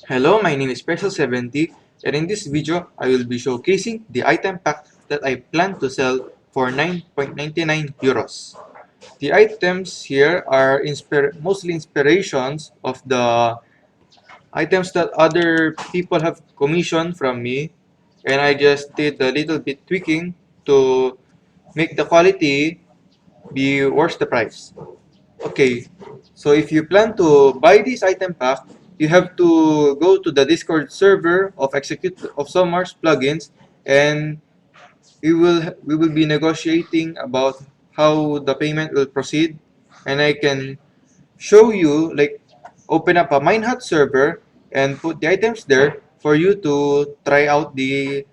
Hello, my name is Special70, and in this video, I will be showcasing the item pack that I plan to sell for 9.99 euros. The items here are mostly inspirations of the items that other people have commissioned from me, and I just did a little bit tweaking to make the quality be worth the price. Okay, so if you plan to buy this item pack, you have to go to the Discord server of SoMars plugins, and we will be negotiating about how the payment will proceed, and I can show you, like, open up a Minehut server and put the items there for you to try out the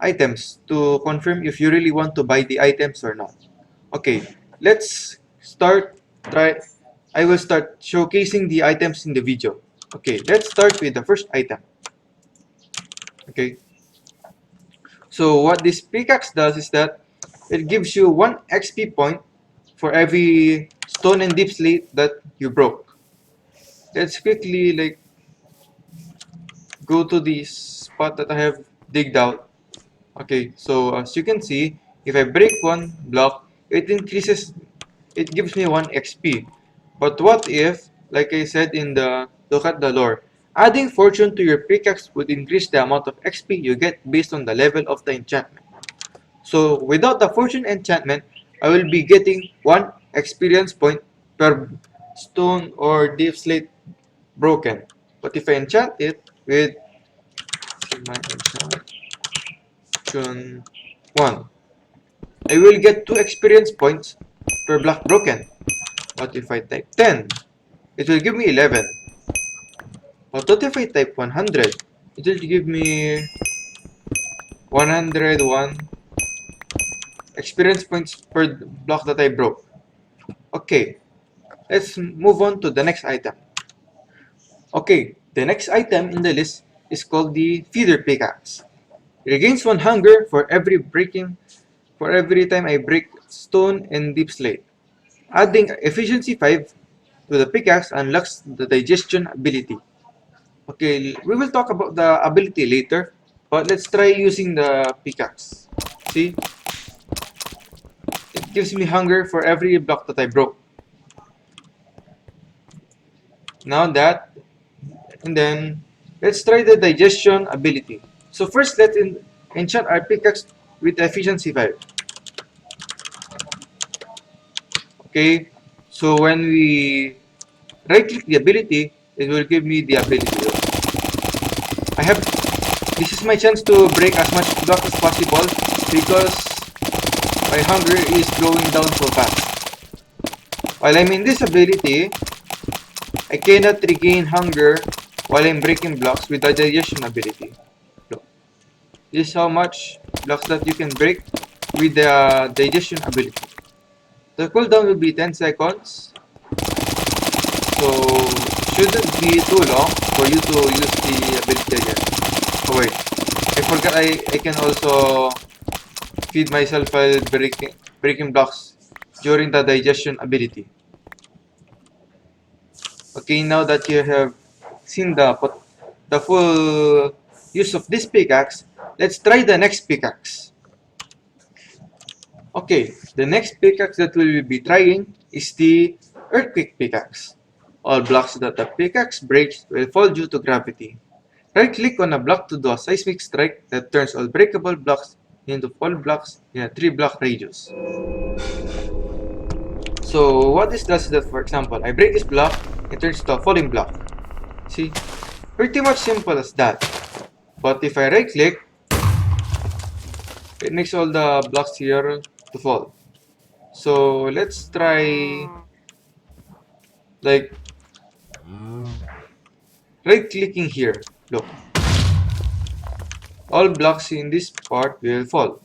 items to confirm if you really want to buy the items or not. Okay, let's start. Try. I will start showcasing the items in the video. Okay, let's start with the first item. Okay, so what this pickaxe does is that it gives you 1 XP point for every stone and deep slate that you broke. Let's quickly, like, go to the spot that I have digged out. Okay, so as you can see, if I break one block, it gives me 1 XP. But what if, like I said in the look at the lore, adding fortune to your pickaxe would increase the amount of XP you get based on the level of the enchantment. So without the fortune enchantment, I will be getting 1 experience point per stone or deep slate broken. But if I enchant it with my enchantment 1, I will get 2 experience points per block broken. What if I type 10? It will give me 11. But what if I type 100? It will give me 101 experience points per block that I broke. Okay, let's move on to the next item. Okay, the next item in the list is called the Feeder Pickaxe. It regains 1 hunger for every time I break stone and deep slate. Adding efficiency 5 to the pickaxe unlocks the digestion ability. Okay, we will talk about the ability later, but let's try using the pickaxe. See? It gives me hunger for every block that I broke. Now that, and then, let's try the digestion ability. So first, let's enchant our pickaxe with efficiency 5. Okay, so when we right-click the ability, it will give me the ability. I have, this is my chance to break as much block as possible because my hunger is going down so fast. While I'm in this ability, I cannot regain hunger while I'm breaking blocks with the digestion ability. Look, this is how much blocks that you can break with the digestion ability. The cooldown will be 10 seconds, so it shouldn't be too long for you to use the ability again. Oh wait, I forgot I can also feed myself while breaking blocks during the digestion ability. Okay, now that you have seen the full use of this pickaxe, let's try the next pickaxe. Okay, the next pickaxe that we will be trying is the Earthquake Pickaxe. All blocks that the pickaxe breaks will fall due to gravity. Right-click on a block to do a seismic strike that turns all breakable blocks into fall blocks in a 3-block radius. So what this does is that, for example, I break this block, it turns to a falling block. See? Pretty much simple as that. But if I right-click, it makes all the blocks here to fall. So let's try, like, right-clicking here. Look. All blocks in this part will fall.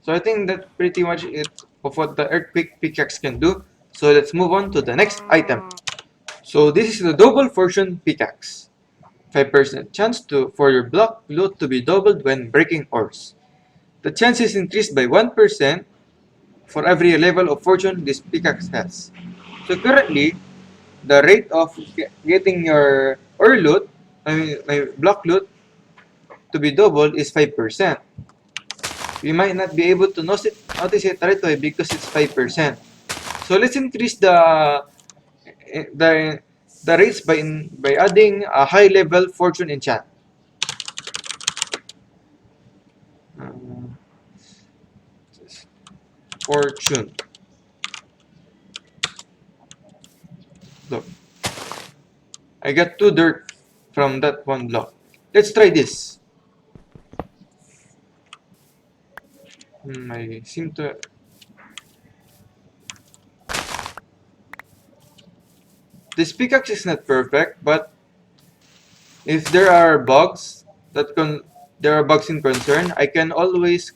So I think that's pretty much it of what the Earthquake Pickaxe can do. So let's move on to the next item. So this is the Double Fortune Pickaxe. 5% chance for your block loot to be doubled when breaking ores. The chance is increased by 1% for every level of fortune this pickaxe has. So currently, the rate of getting your ore loot my block loot to be doubled is 5%. We might not be able to notice it right away because it's 5%. So let's increase the rates by adding a high level fortune enchant. Fortune. Look, I got 2 dirt from that one block. Let's try this. I seem to. This pickaxe is not perfect, but if there are bugs there are bugs in concern, I can always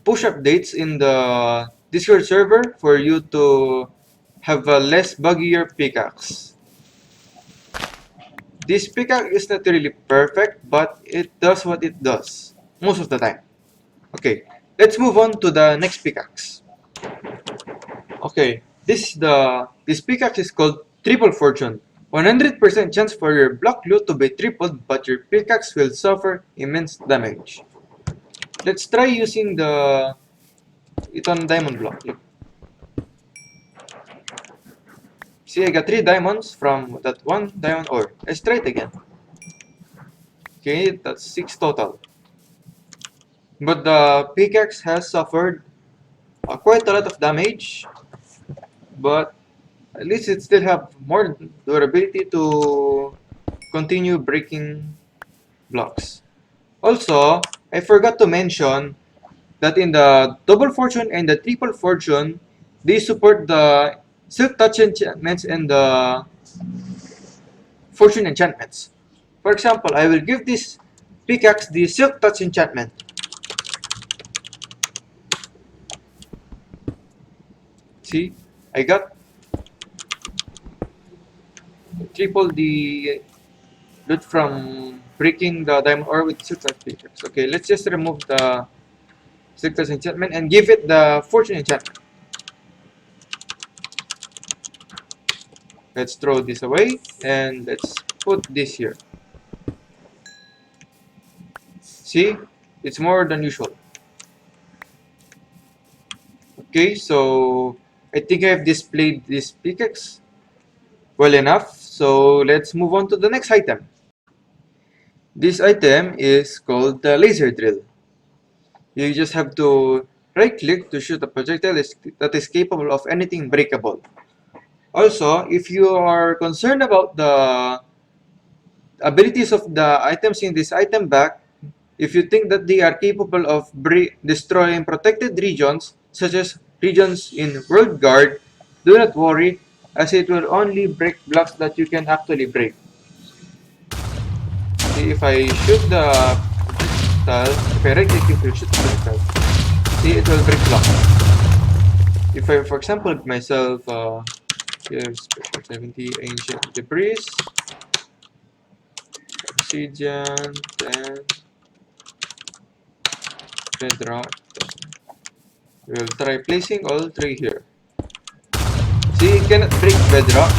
push updates in the Discord server for you to have a less buggier pickaxe. This pickaxe is not really perfect, but it does what it does most of the time. Okay, let's move on to the next pickaxe. Okay, this pickaxe is called Triple Fortune. 100% chance for your block loot to be tripled, but your pickaxe will suffer immense damage. Let's try using it on diamond block. Look. See, I got 3 diamonds from that 1 diamond ore. Let's try it again. Okay, that's 6 total. But the pickaxe has suffered quite a lot of damage, but at least it still have more durability to continue breaking blocks. Also, I forgot to mention that in the double fortune and the triple fortune, they support the silk touch enchantments and the fortune enchantments. For example, I will give this pickaxe the silk touch enchantment. See, I got triple the loot from breaking the diamond ore with silk touch pickaxe. Okay, let's just remove the silk touch enchantment and give it the fortune enchantment. Let's throw this away and let's put this here. See, it's more than usual. Okay, so I think I have displayed this pickaxe well enough. So let's move on to the next item. This item is called the laser drill. You just have to right click to shoot a projectile that is capable of anything breakable. Also, if you are concerned about the abilities of the items in this item pack, if you think that they are capable of destroying protected regions, such as regions in World Guard, do not worry, as it will only break blocks that you can actually break. See, if I shoot the projectile, if I right click, if I shoot the projectile, see, it will break blocks. If I, for example, give myself special 70 ancient debris, obsidian, 10, bedrock. We'll try placing all 3 here. See, it cannot break bedrock,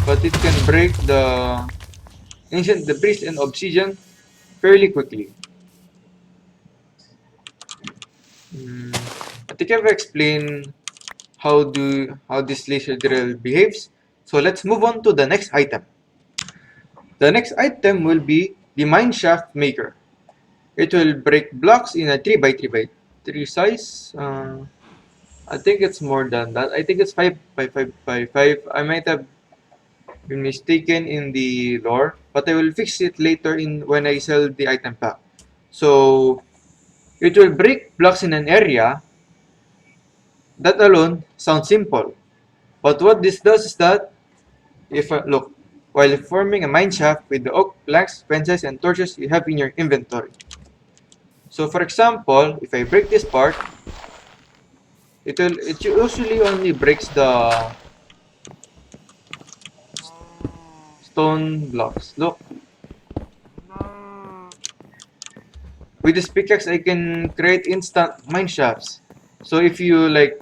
but it can break the ancient debris and obsidian fairly quickly. I think I've explained how this laser drill behaves. So let's move on to the next item. The next item will be the Mineshaft Maker. It will break blocks in a 3x3x3 size. I think it's more than that. I think it's 5x5x5. I might have been mistaken in the lore, but I will fix it later when I sell the item pack. So it will break blocks in an area. That alone sounds simple, but what this does is that look, while forming a mine shaft with the oak planks, fences, and torches you have in your inventory. So for example, if I break this part, it usually only breaks the stone blocks. Look, with this pickaxe I can create instant mine shafts. So if you like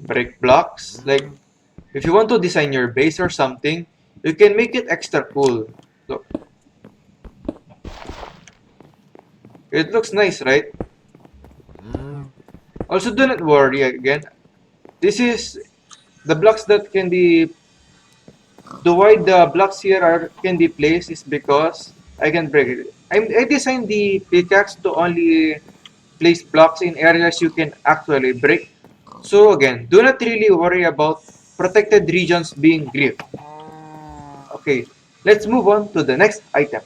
break blocks, like if you want to design your base or something, you can make it extra cool. It looks nice, right? Also, do not worry again. This is the blocks that can be, the why the blocks here are can be placed is because I can break it. I designed the pickaxe to only place blocks in areas you can actually break. So again, do not really worry about protected regions being gripped. Okay, let's move on to the next item.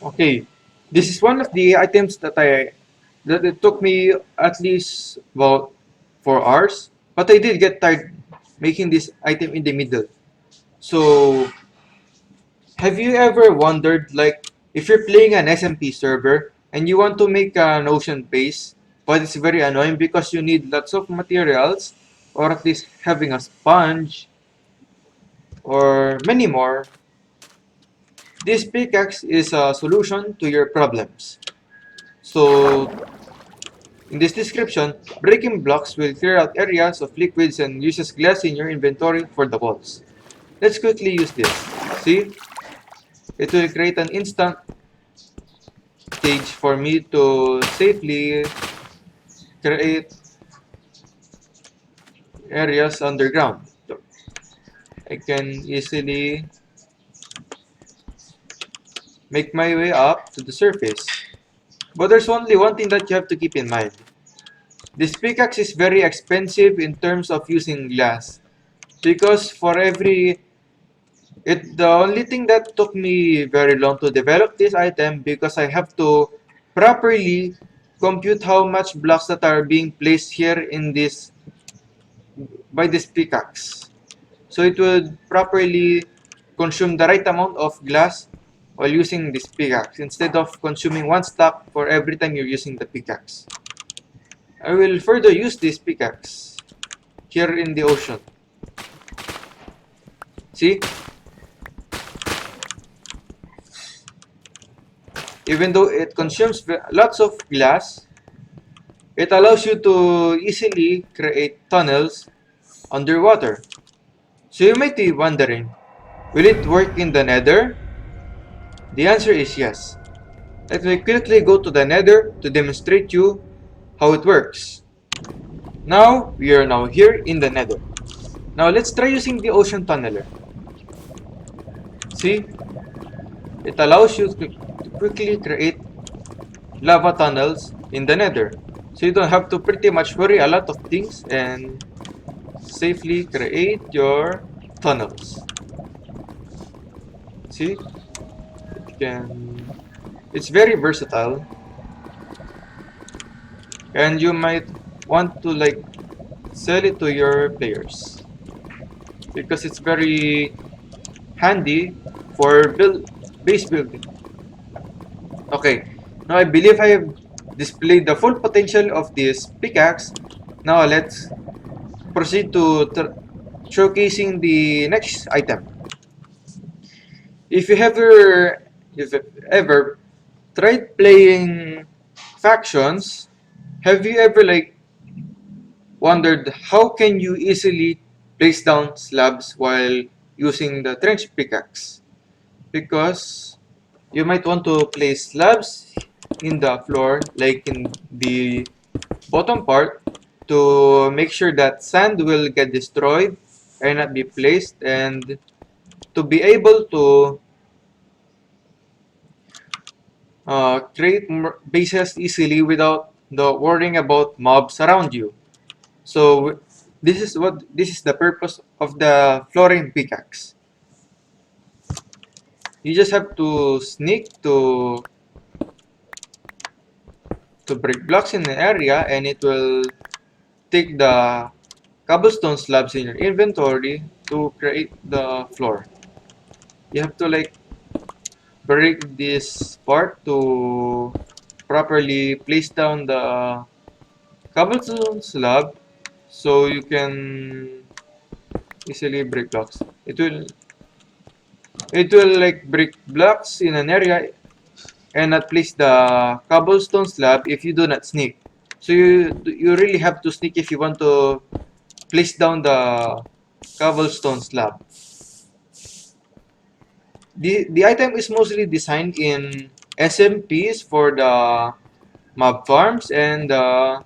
Okay, this is one of the items that it took me at least about 4 hours, but I did get tired making this item in the middle. So, have you ever wondered, like, if you're playing an SMP server and you want to make an ocean base, but it's very annoying because you need lots of materials, or at least having a sponge, or many more, this pickaxe is a solution to your problems. So, in this description, breaking blocks will clear out areas of liquids and uses glass in your inventory for the walls. Let's quickly use this. See? It will create an instant stage for me to safely create areas underground. So I can easily make my way up to the surface. But there's only one thing that you have to keep in mind. This pickaxe is very expensive in terms of using glass. Because for every the only thing that took me very long to develop this item because I have to properly compute how much blocks that are being placed here in this by this pickaxe. So it would properly consume the right amount of glass while using this pickaxe instead of consuming one stack for every time you're using the pickaxe. I will further use this pickaxe here in the ocean. See? Even though it consumes lots of glass, it allows you to easily create tunnels underwater. So you might be wondering, will it work in the nether? The answer is yes. Let me quickly go to the nether to demonstrate you how it works. Now, we are now here in the nether. Now let's try using the ocean tunneler. See? It allows you to quickly create lava tunnels in the nether. So you don't have to pretty much worry a lot of things and safely create your tunnels. See? It's very versatile. And you might want to like sell it to your players. Because it's very handy for base building. Okay, now I believe I have displayed the full potential of this pickaxe. Now let's proceed to showcasing the next item. If you if you've ever tried playing factions, have you ever like wondered how can you easily place down slabs while using the trench pickaxe? Because you might want to place slabs in the floor, like in the bottom part, to make sure that sand will get destroyed and not be placed, and to be able to create bases easily without the worrying about mobs around you. So this is the purpose of the flooring pickaxe. You just have to sneak to break blocks in an area, and it will take the cobblestone slabs in your inventory to create the floor. You have to like break this part to properly place down the cobblestone slab so you can easily break blocks. It will like break blocks in an area and not place the cobblestone slab if you do not sneak. So you really have to sneak if you want to place down the cobblestone slab. The item is mostly designed in SMPs for the mob farms and the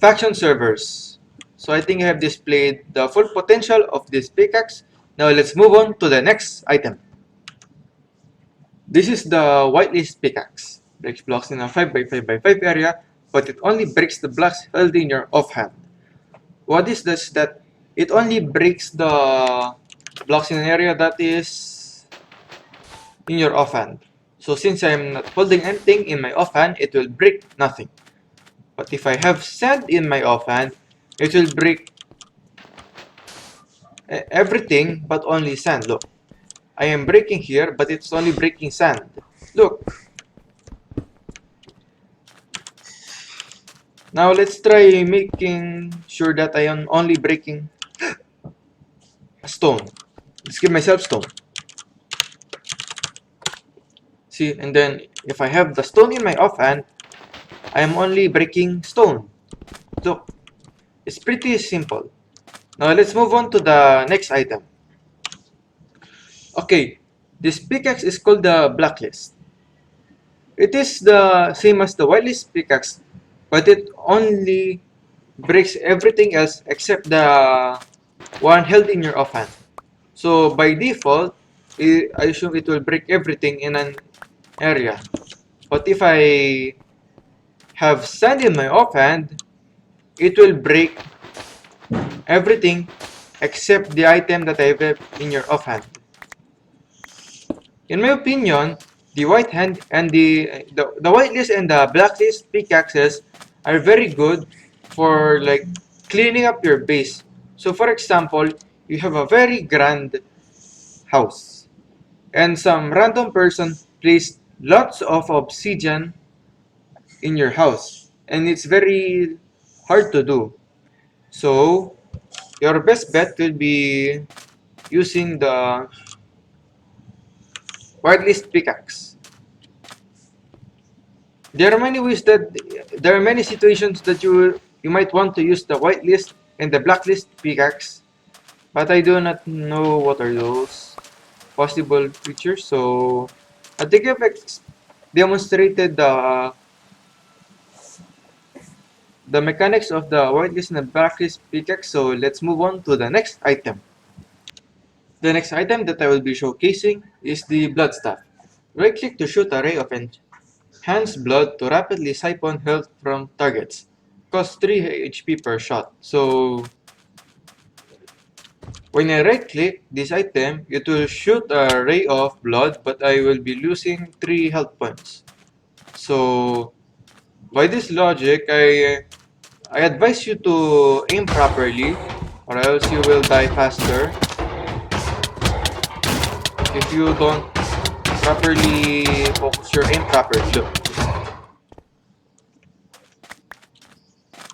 faction servers. So I think I have displayed the full potential of this pickaxe. Now let's move on to the next item. This is the Whitelist Pickaxe. Breaks blocks in a 5x5x5 area, but it only breaks the blocks held in your offhand. What is this? That it only breaks the blocks in an area that is in your offhand. So since I'm not holding anything in my offhand, it will break nothing. But if I have sand in my offhand, it will break everything but only sand. Look, I am breaking here, but it's only breaking sand. Look. Now let's try making sure that I am only breaking a stone. Let's give myself stone. See, and then if I have the stone in my offhand, I am only breaking stone. Look, it's pretty simple. Now let's move on to the next item. Okay, this pickaxe is called the Blacklist. It is the same as the Whitelist pickaxe, but it only breaks everything else except the one held in your offhand. So by default, I assume it will break everything in an area. But if I have sand in my offhand, it will break everything except the item that I have in your offhand. In my opinion, the white hand and the whitelist and the blacklist pickaxes are very good for like cleaning up your base. So for example, you have a very grand house and some random person placed lots of obsidian in your house and it's very hard to do. So your best bet will be using the whitelist pickaxe. There are many ways that there are many situations that you might want to use the whitelist and the blacklist pickaxe, but I do not know what are those possible features. So I think I've demonstrated the mechanics of the whitelist and the blacklist pickaxe. So let's move on to the next item. The next item that I will be showcasing is the blood staff. Right click to shoot a ray of enhanced blood to rapidly siphon health from targets. Costs 3 HP per shot. So when I right click this item, it will shoot a ray of blood, but I will be losing 3 health points. So by this logic, I advise you to aim properly or else you will die faster if you don't properly focus your aim properly. Look,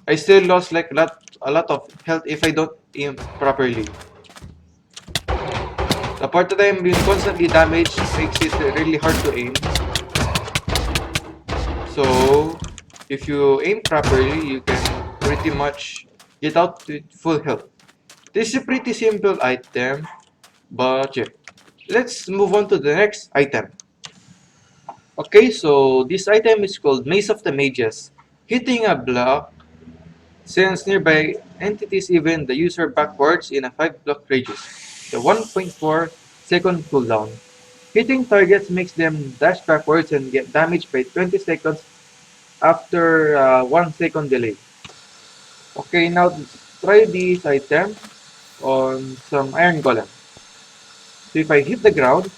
I still lost like a lot of health if I don't aim properly. The part that I'm being constantly damaged makes it really hard to aim. So if you aim properly, you can pretty much get out with full health. This is a pretty simple item, but yeah. Let's move on to the next item. Okay, so this item is called Mace of the Mages. Hitting a block sends nearby entities even the user backwards in a 5-block radius. The 1.4-second cooldown. Hitting targets makes them dash backwards and get damaged by 20 seconds after 1 second delay. Okay, now let's try this item on some iron golem. So if I hit the ground,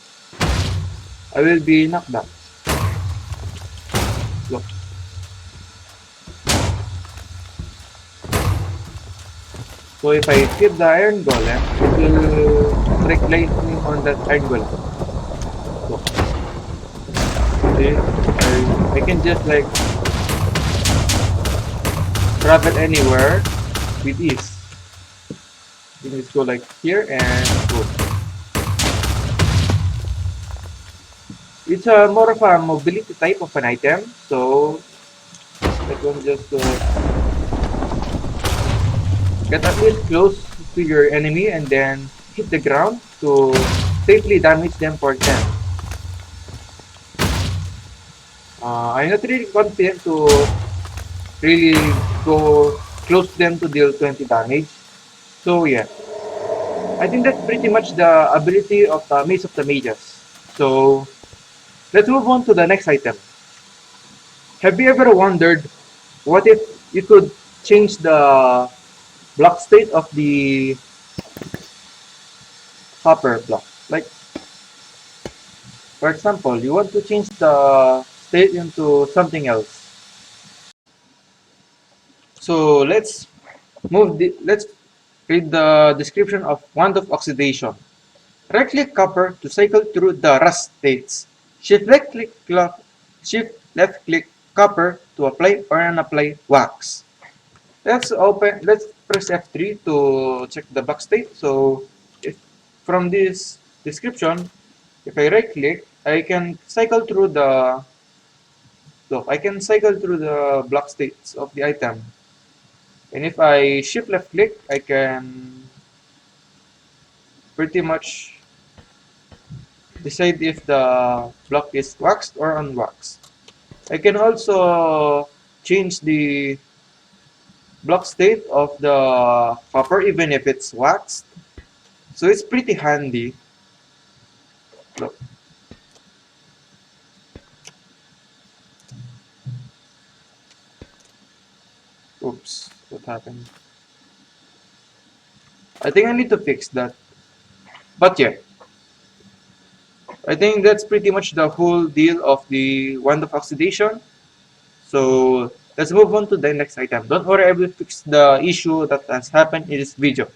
I will be knocked down. Look. So if I hit the iron golem, it will strike lightning on that iron golem. Look. See, I can just like travel anywhere with ease. You can just go like here and go. It's a more of a mobility type of an item, so I can just get at least close to your enemy and then hit the ground to safely damage them for them. I'm not really confident to really go close to them to deal 20 damage. So yeah, I think that's pretty much the ability of the Mace of the Mages. So let's move on to the next item. Have you ever wondered what if you could change the block state of the copper block? Like, for example, you want to change the state into something else. So let's read the description of Wand of Oxidation. Right-click copper to cycle through the rust states. Shift left click copper to apply or unapply wax. Let's press F3 to check the block state. So if from this description, if I right click, I can cycle through the block states of the item. And if I shift left click, I can pretty much decide if the block is waxed or unwaxed. I can also change the block state of the copper even if it's waxed. So it's pretty handy. Look. Oops, what happened? I think I need to fix that. But yeah, I think that's pretty much the whole deal of the Wand of Oxidation. So let's move on to the next item. Don't worry, I will fix the issue that has happened in this video.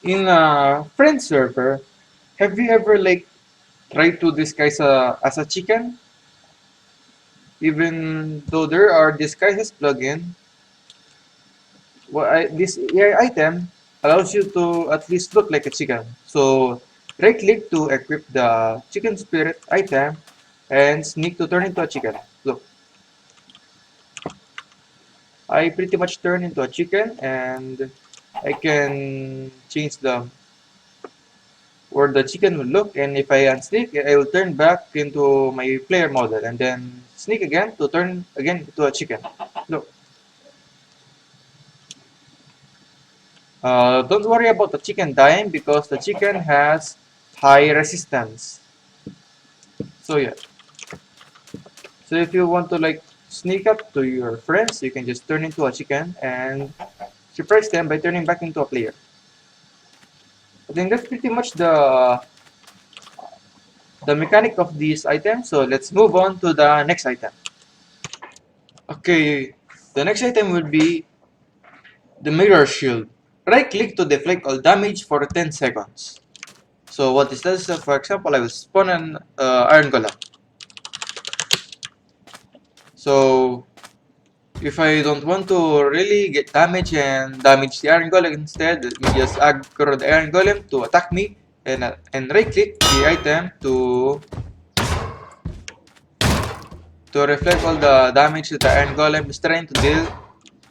In a friend server, have you ever like tried to disguise as a chicken? Even though there are disguises plugin, this AI item allows you to at least look like a chicken. So right click to equip the chicken spirit item and sneak to turn into a chicken. Look, I pretty much turn into a chicken and I can change the where the chicken will look, and if I unsneak, I will turn back into my player model and then sneak again to turn again into a chicken. Look. Don't worry about the chicken dying because the chicken has high resistance. So yeah. So if you want to like sneak up to your friends, you can just turn into a chicken and surprise them by turning back into a player. I think that's pretty much the mechanic of this item. So let's move on to the next item. Okay, the next item will be the mirror shield. Right click to deflect all damage for 10 seconds. So what this does, for example, I will spawn an iron golem. So if I don't want to really get damage and damage the iron golem instead, let me just aggro the iron golem to attack me and right click the item to reflect all the damage that the iron golem is trying to deal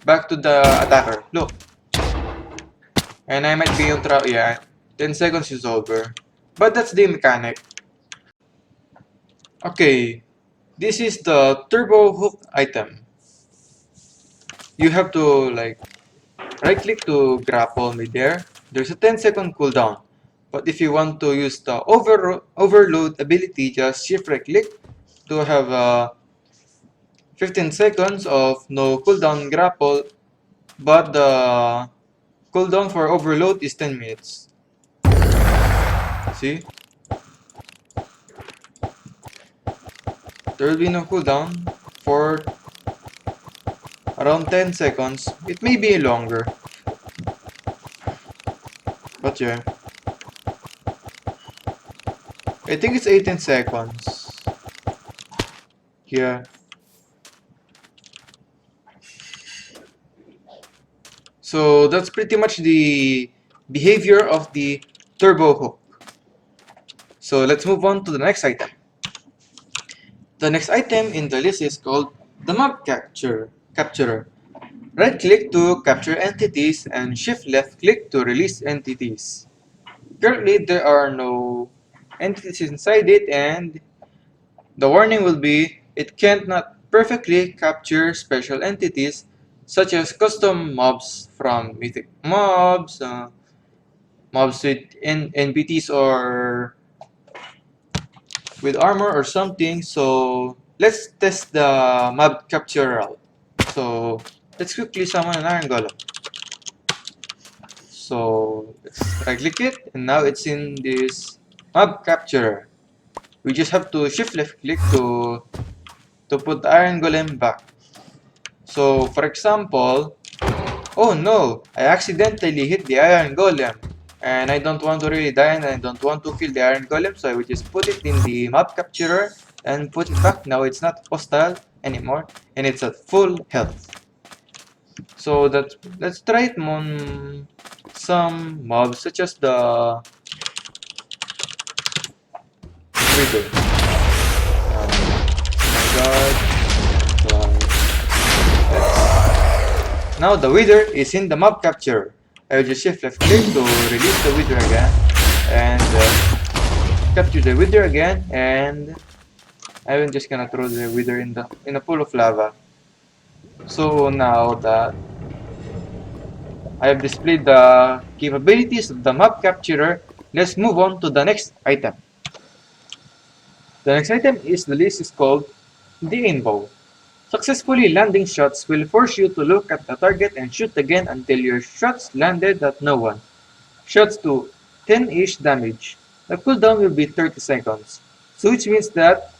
back to the attacker. Look. And I might be on trial, yeah, 10 seconds is over. But that's the mechanic. Okay, this is the turbo hook item. You have to like right click to grapple mid-air. There's a 10-second cooldown. But if you want to use the overload ability, just shift right click to have 15 seconds of no cooldown grapple, but the cooldown for overload is 10 minutes. See? There will be no cooldown for around 10 seconds. It may be longer. But yeah. I think it's 18 seconds. Yeah. So that's pretty much the behavior of the turbo hook. So let's move on to the next item. The next item in the list is called the Mob Capturer. Right click to capture entities and shift left click to release entities. Currently there are no entities inside it, and The warning will be it can't not perfectly capture special entities such as custom mobs from mythic mobs, mobs with NPTs or with armor or something. So let's test the mob capture route. So let's quickly summon an iron golem. So let's right click it, and now it's in this mob capturer. We just have to shift left click to put the iron golem back. So for example, oh no, I accidentally hit the iron golem, and I don't want to really die, and I don't want to kill the iron golem, so I would just put it in the map capturer and put it back. Now it's not hostile anymore, and it's at full health. So that let's try it on some mobs such as the Wither. Oh my god. Now the Wither is in the mob capture. I will just shift left click to release the Wither again and capture the Wither again, and I'm just gonna throw the Wither in a pool of lava. So now that I have displayed the capabilities of the map capturer, let's move on to the next item. The next item is the list is called the Aimbow. Successfully landing shots will force you to look at the target and shoot again until your shots landed at no one. Shots do 10-ish damage. The cooldown will be 30 seconds. So which means that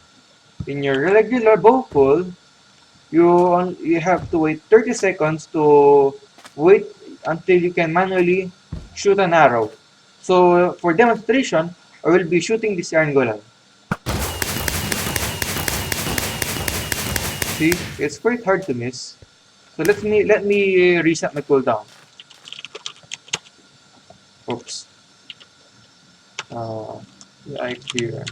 in your regular bow pull, you have to wait 30 seconds to wait until you can manually shoot an arrow. So for demonstration, I will be shooting this iron golem. See, it's quite hard to miss. So let me reset my cooldown. Oops. Right here.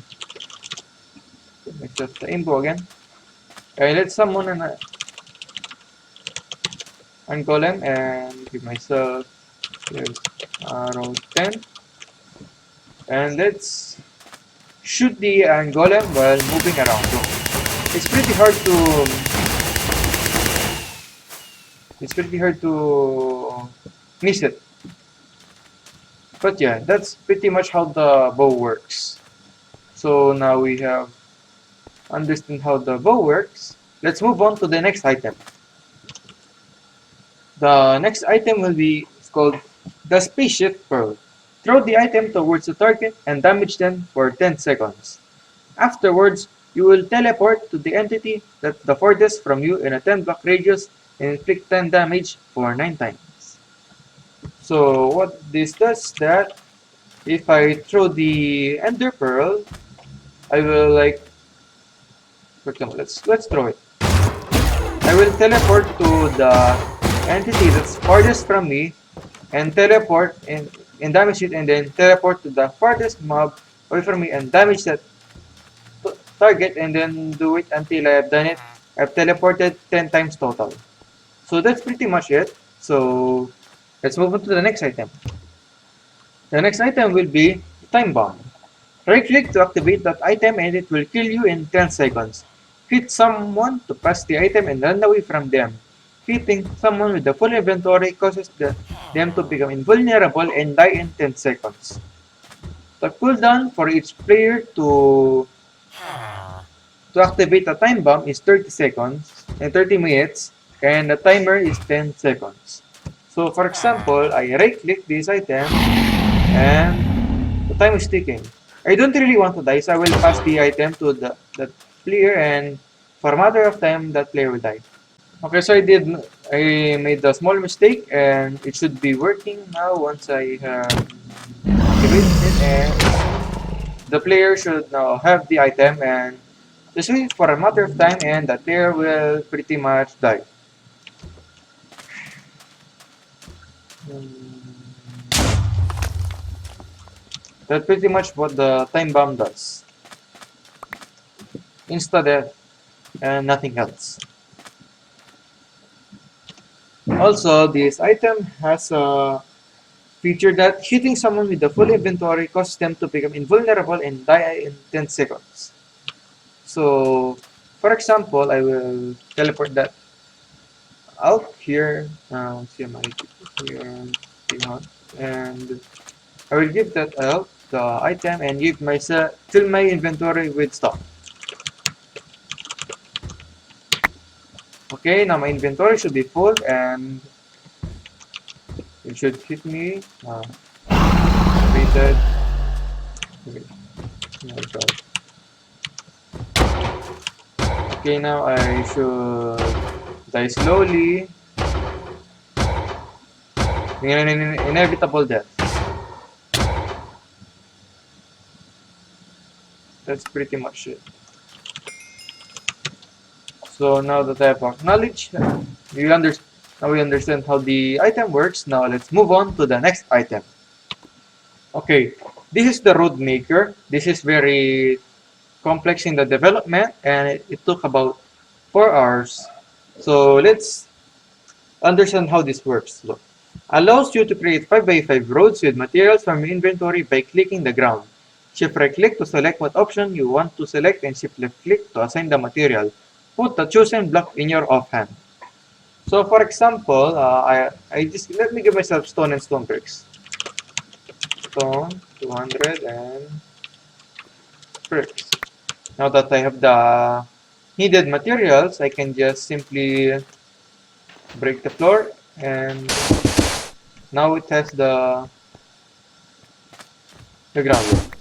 Let's just the Aimbow again. Okay, let's summon an golem and give myself this arrow 10. And let's shoot the iron golem while moving around. So it's pretty hard to miss it. But yeah, that's pretty much how the bow works. So now we have understand how the bow works. Let's move on to the next item. The next item will be called the Spaceshift Pearl. Throw the item towards the target and damage them for 10 seconds. Afterwards, you will teleport to the entity that's the farthest from you in a 10 block radius and inflict 10 damage for 9 times. So what this does is that if I throw the Ender Pearl, I will for example, let's throw it. I will teleport to the entity that's farthest from me and teleport and damage it, and then teleport to the farthest mob away from me and damage that target, and then do it until I have done it. I've teleported 10 times total. So that's pretty much it. So let's move on to the next item. The next item will be Time Bomb. Right click to activate that item and it will kill you in 10 seconds. Hit someone to pass the item and run away from them. Hitting someone with the full inventory causes them to become invulnerable and die in 10 seconds. The cooldown for each player to activate a time bomb is 30 seconds and 30 minutes, and the timer is 10 seconds. So for example, I right click this item and the time is ticking. I don't really want to die, so I will pass the item to the player, and for a matter of time that player will die. Okay, so I made a small mistake and it should be working now once I have activated it, and the player should now have the item, and just wait for a matter of time and the player will pretty much die. That's pretty much what the time bomb does. Insta death and nothing else. Also, this item has a feature that hitting someone with the full inventory causes them to become invulnerable and die in 10 seconds. So, for example, I will teleport that out here. CMI here, and I will give that out the item and give myself fill my inventory with stock. Okay, now my inventory should be full and it should hit me. Rated. Okay, my God. Okay, now I should die slowly. Inevitable death. That's pretty much it. So now that I have acknowledged, now we understand how the item works. Now let's move on to the next item. Okay, this is the road maker. This is very complex in the development and it took about 4 hours. So let's understand how this works. Look, allows you to create 5x5 roads with materials from your inventory by clicking the ground. Shift right click to select what option you want to select and shift left click to assign the material. Put the chosen block in your offhand. So for example, I just let me give myself stone and stone bricks. Stone 200 and bricks. Now that I have the needed materials, I can just simply break the floor and now it has the ground.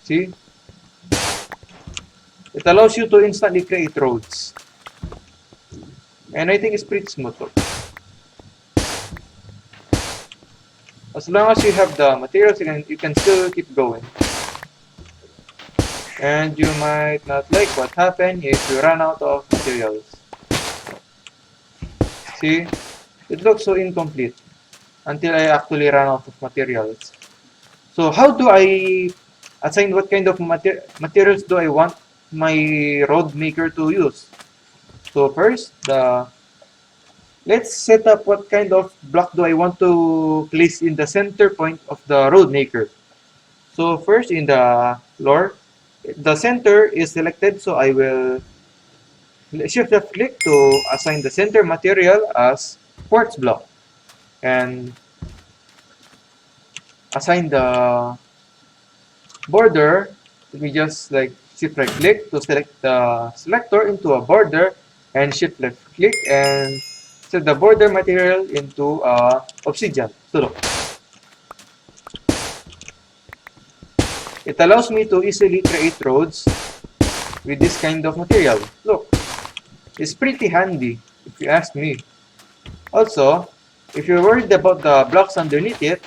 See? It allows you to instantly create roads. And I think it's pretty smooth. As long as you have the materials, you can still keep going. And you might not like what happened if you run out of materials. See? It looks so incomplete until I actually run out of materials. So how do I assign what kind of materials do I want my road maker to use? So first, let's set up what kind of block do I want to place in the center point of the road maker. So first in the floor, the center is selected, so I will shift left click to assign the center material as quartz block and assign the border. Let me just like shift right click to select the selector into a border and shift left click and set the border material into obsidian. So look, it allows me to easily create roads with this kind of material. Look, it's pretty handy if you ask me. Also, if you're worried about the blocks underneath it,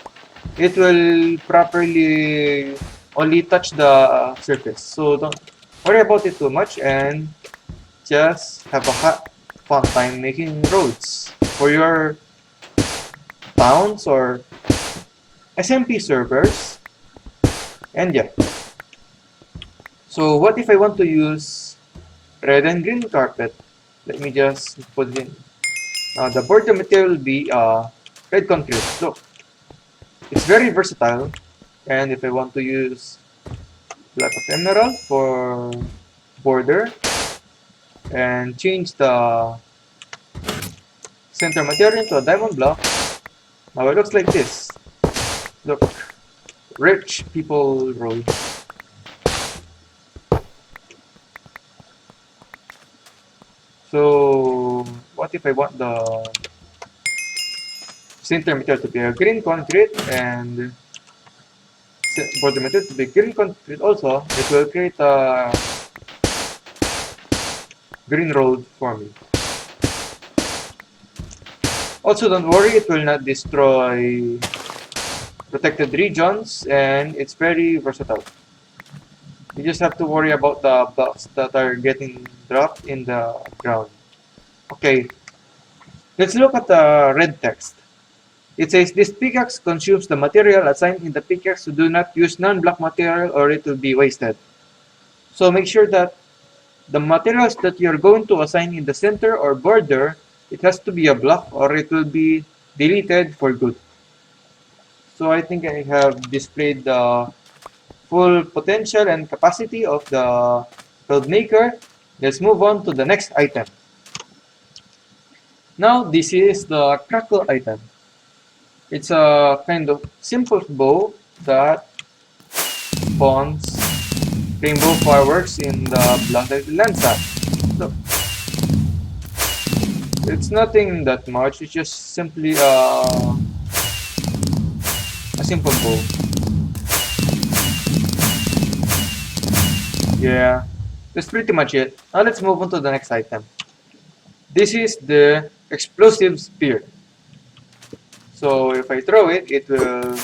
it will properly only touch the surface. So don't worry about it too much and just have a fun time making roads for your towns or SMP servers. And yeah. So what if I want to use red and green carpet? Let me just put it in. The border material will be red concrete. Look, it's very versatile. And if I want to use block of emerald for border and change the center material into a diamond block, now it looks like this. Look, rich people road. So what if I want the center material to be a green concrete and for the material to be green concrete also, it will create a green road for me. Also, don't worry, it will not destroy protected regions and it's very versatile. You just have to worry about the blocks that are getting dropped in the ground. Okay, let's look at the red text. It says this pickaxe consumes the material assigned in the pickaxe, so do not use non-block material or it will be wasted. So make sure that the materials that you're going to assign in the center or border, it has to be a block or it will be deleted for good. So I think I have displayed the full potential and capacity of the World Maker, let's move on to the next item. Now this is the Crackle item. It's a kind of simple bow that spawns rainbow fireworks in the Blacklist landsat. So it's nothing that much, it's just simply a simple bow. Yeah, that's pretty much it. Now let's move on to the next item. This is the explosive spear. So if I throw it, it will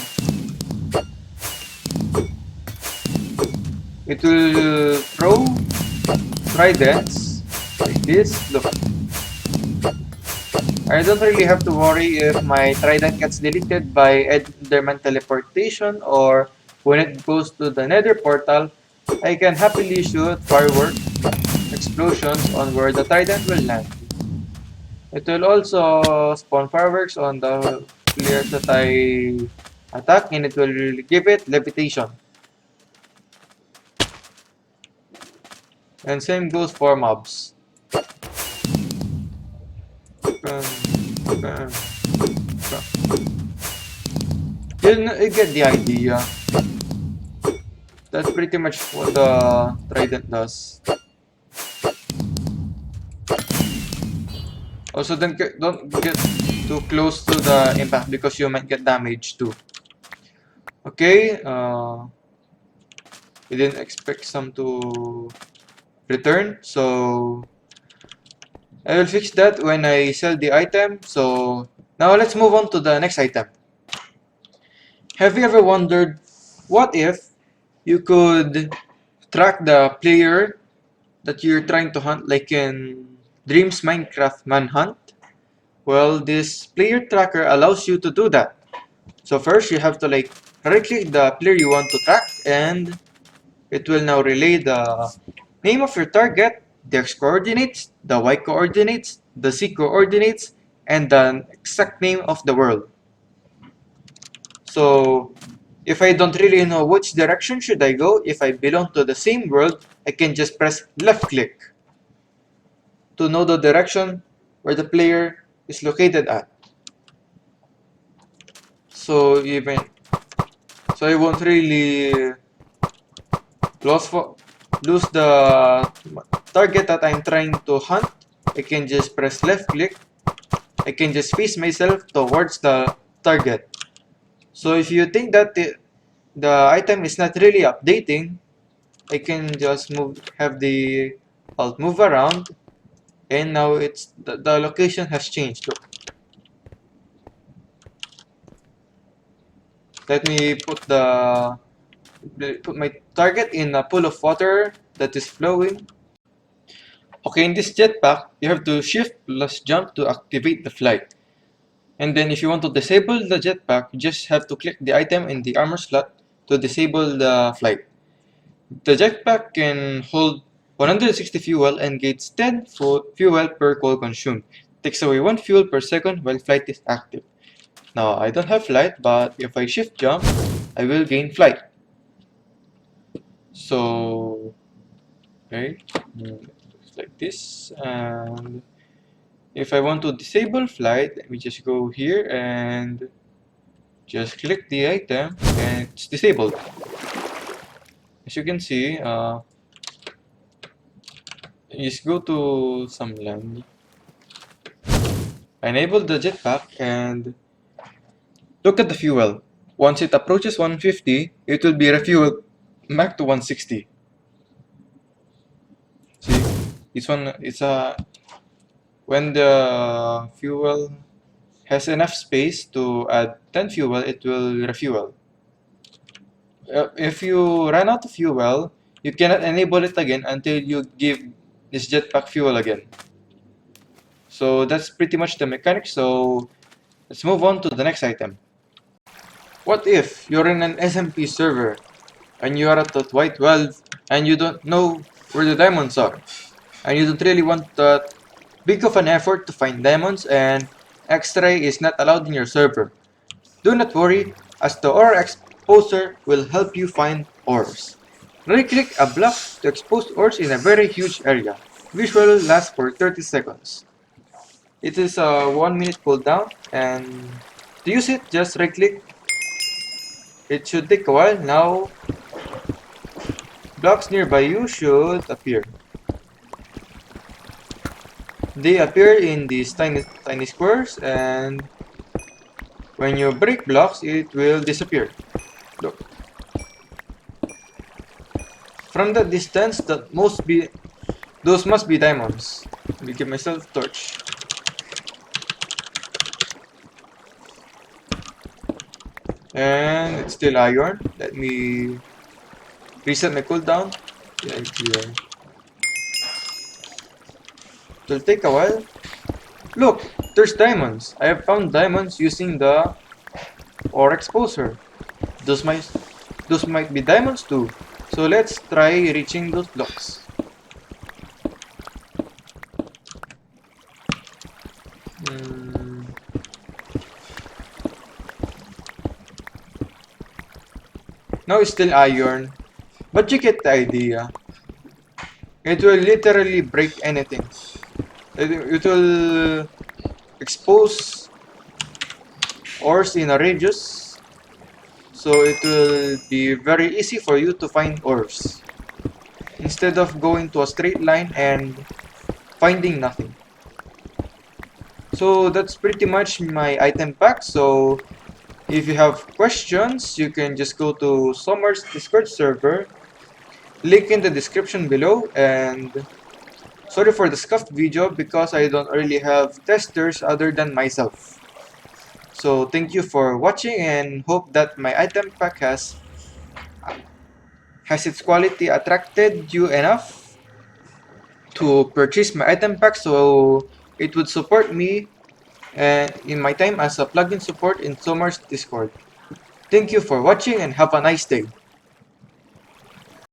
throw tridents like this. Look, I don't really have to worry if my trident gets deleted by Enderman teleportation, or when it goes to the Nether portal, I can happily shoot firework explosions on where the trident will land. It will also spawn fireworks on the players that I attack, and it will give it levitation. And same goes for mobs. You get the idea. That's pretty much what the trident does. Also, don't get too close to the impact because you might get damaged too. Okay, we didn't expect some to return, so I will fix that when I sell the item. So now let's move on to the next item. Have you ever wondered what if you could track the player that you're trying to hunt, like in Dreams Minecraft Manhunt? Well, this player tracker allows you to do that. So first you have to right click the player you want to track, and it will now relay the name of your target, the X coordinates, the Y coordinates, the Z coordinates, and the exact name of the world. So if I don't really know which direction should I go, if I belong to the same world, I can just press left click to know the direction where the player is located at. So I won't really lose the target that I'm trying to hunt. I can just press left click. I can just face myself towards the target. So if you think that the item is not really updating, I can just have the alt move around, and now it's the location has changed. Look. Let me put my target in a pool of water that is flowing. Okay, in this jetpack, you have to shift plus jump to activate the flight. And then if you want to disable the jetpack, you just have to click the item in the armor slot to disable the flight. The jetpack can hold 160 fuel and gains 10 fuel per coal consumed. Takes away 1 fuel per second while flight is active. Now, I don't have flight, but if I shift jump, I will gain flight. So, okay, like this. And if I want to disable flight, let me just go here and just click the item, and it's disabled. As you can see, just go to some land, enable the jetpack, and look at the fuel. Once it approaches 150, it will be refueled back to 160. See, when the fuel has enough space to add 10 fuel, it will refuel. If you run out of fuel, you cannot enable it again until you give this jetpack fuel again. So that's pretty much the mechanics. So let's move on to the next item. What if you're in an SMP server and you are at that white well and you don't know where the diamonds are, and you don't really want that big of an effort to find diamonds, and X-ray is not allowed in your server? Do not worry, as the Aura Exposer will help you find ores. Right-click a block to expose ores in a very huge area. Visual lasts for 30 seconds. It is a 1 minute cooldown, and to use it, just right-click. It should take a while. Now, blocks nearby you should appear. They appear in these tiny squares, and when you break blocks, it will disappear. Look. From the distance, those must be diamonds. Let me give myself a torch. And it's still iron. Let me reset my cooldown. And here. It'll take a while. Look, there's diamonds. I have found diamonds using the ore exposer. Those might be diamonds too. So let's try reaching those blocks. Now it's still iron, but you get the idea. It will literally break anything. It will expose ores in a radius, so it will be very easy for you to find ores instead of going to a straight line and finding nothing. So that's pretty much my item pack. So if you have questions, you can just go to Summer's Discord server, link in the description below. And sorry for the scuffed video because I don't really have testers other than myself. So thank you for watching, and hope that my item pack has its quality attracted you enough to purchase my item pack, so it would support me in my time as a plugin support in Summer's Discord. Thank you for watching and have a nice day.